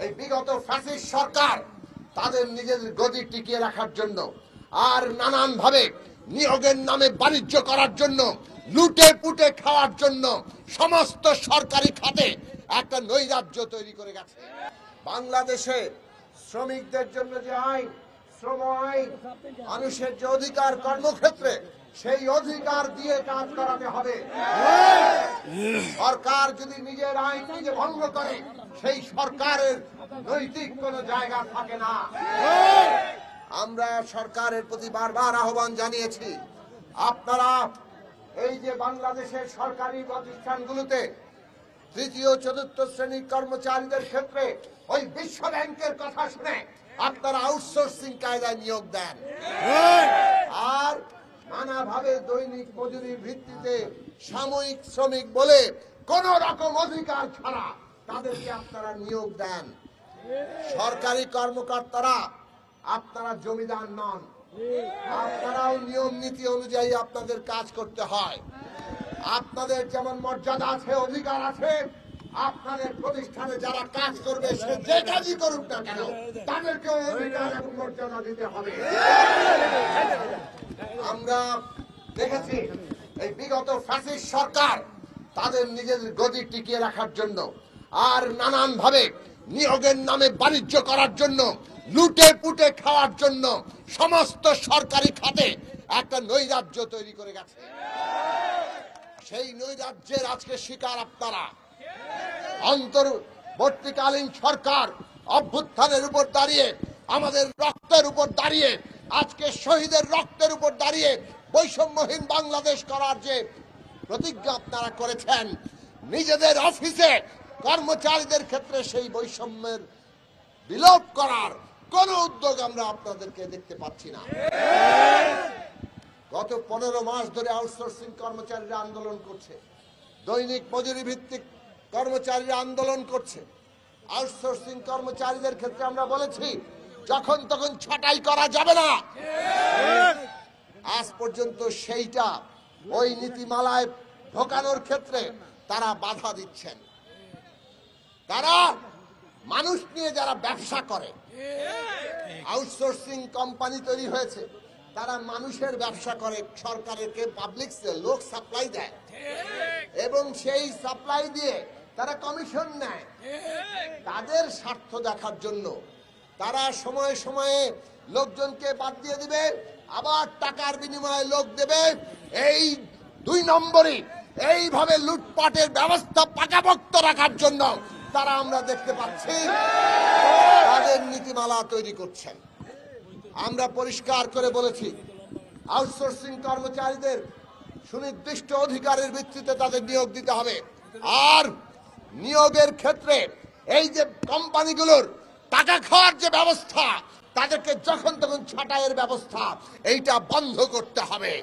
এই বিগত ফ্যাসিস্ট সরকার তাদের নিজেদের গদি টিকিয়ে রাখার জন্য আর নানান ভাবে নিয়োগের নামে বাণিজ্য করার জন্য লুটে পুটে খাওয়ার জন্য সমস্ত সরকারি খাতে একটা নৈরাজ্য তৈরি করে গেছে। বাংলাদেশে শ্রমিকদের জন্য যে আইন, শ্রম আইন, মানুষের যে অধিকার কর্মক্ষেত্রে, সেই অধিকার দিয়ে কাজ করাতে হবে। সরকার যদি নিজের আইন নিজে ভঙ্গ করে, সেই সরকারের নৈতিক কোনো জায়গা থাকে না। আমরা সরকারের প্রতি বারবার আহ্বান জানিয়েছি, আপনারা এই যে বাংলাদেশের সরকারি প্রতিষ্ঠানগুলোতে তৃতীয় চতুর্থ শ্রেণীর কর্মচারীদের ক্ষেত্রে ওই বিশ্ব ব্যাংকের কথা শুনে আপনারা আউটসোর্সিং কায়দায় নিয়োগ দেন, আর নানাভাবে দৈনিক মজুরির ভিত্তিতে সাময়িক শ্রমিক বলে কোন রকম অধিকার ছাড়া তাদেরকে আপনারা নিয়োগ দেন। সরকারি কর্মকর্তারা আপনারা জমিদার নন, আপনারাও নিয়ম নীতি অনুযায়ী আপনাদের কাজ করতে হয়। আপনাদের যেমন মর্যাদা আছে, অধিকার আছে, আপনাদের প্রতিষ্ঠানে যারা কাজ করবে সে যে কাজই করুক না কেন তাদেরকে অধিকার এবং মর্যাদা দিতে হবে। আমরা দেখেছি এই বিগত ফ্যাসিস্ট সরকার তাদের নিজেদের গদি টিকিয়ে রাখার জন্য আর নানান ভাবে নিয়োগের নামে বাণিজ্য করার জন্য লুটে পুটে খাওয়ার জন্য সমস্ত সরকারি খাতে একটা নৈরাজ্য তৈরি করে গেছে। সেই নৈরাজ্যের আজকে শিকার আপনারা। অন্তর্বর্তীকালীন সরকার অভ্যুত্থানের উপর দাঁড়িয়ে, আমাদের রক্তের উপর দাঁড়িয়ে, আজকে শহীদের রক্তের উপর দাঁড়িয়ে বৈষম্যহীন বাংলাদেশ করার যে প্রতিজ্ঞা আপনারা করেছেন, নিজেদের অফিসে কর্মচারীদের ক্ষেত্রে সেই বৈষম্যের বিলোপ করার কোন উদ্যোগ আমরা আপনাদেরকে দেখতে পাচ্ছি না। গত 15 মাস ধরে আউটসোর্সিং কর্মচারীরা আন্দোলন করছে, দৈনিক মজুরি ভিত্তিক কর্মচারীরা আন্দোলন করছে। আউটসোর্সিং কর্মচারীদের ক্ষেত্রে আমরা বলেছি যখন তখন ছাঁটাই করা যাবে না। আজ পর্যন্ত সেইটা ওই নীতিমালায় ঢোকানোর ক্ষেত্রে তারা বাধা দিচ্ছেন। তারা মানুষ নিয়ে যারা ব্যবসা করে, আউটসোর্সিং কোম্পানি তৈরি হয়েছে, তারা মানুষের ব্যবসা করে, সরকারকে পাবলিক লোক সাপ্লাই দেয় এবং সেই সাপ্লাই দিয়ে তারা কমিশন নেয়। তাদের স্বার্থ দেখার জন্য তারা সময়ে সময়ে লোকজনকে বাদ দিয়ে দিবে, আবার টাকার বিনিময়ে লোক দেবে। এই 2 নম্বরই এইভাবে লুটপাটের ব্যবস্থা পাকাপোক্ত রাখার জন্য তারা আমরা দেখতে পাচ্ছি তাদের নীতিমালা তৈরি করছেন। আমরা পরিষ্কার করে বলেছি আউটসোর্সিং কর্মচারীদের সুনির্দিষ্ট অধিকারের ভিত্তিতে তাদের নিয়োগ দিতে হবে, আর নিয়োগের ক্ষেত্রে এই যে কোম্পানিগুলোর টাকা খাওয়ার যে ব্যবস্থা, তাদেরকে যখন তখন ছাঁটাইয়ের ব্যবস্থা, এইটা বন্ধ করতে হবে।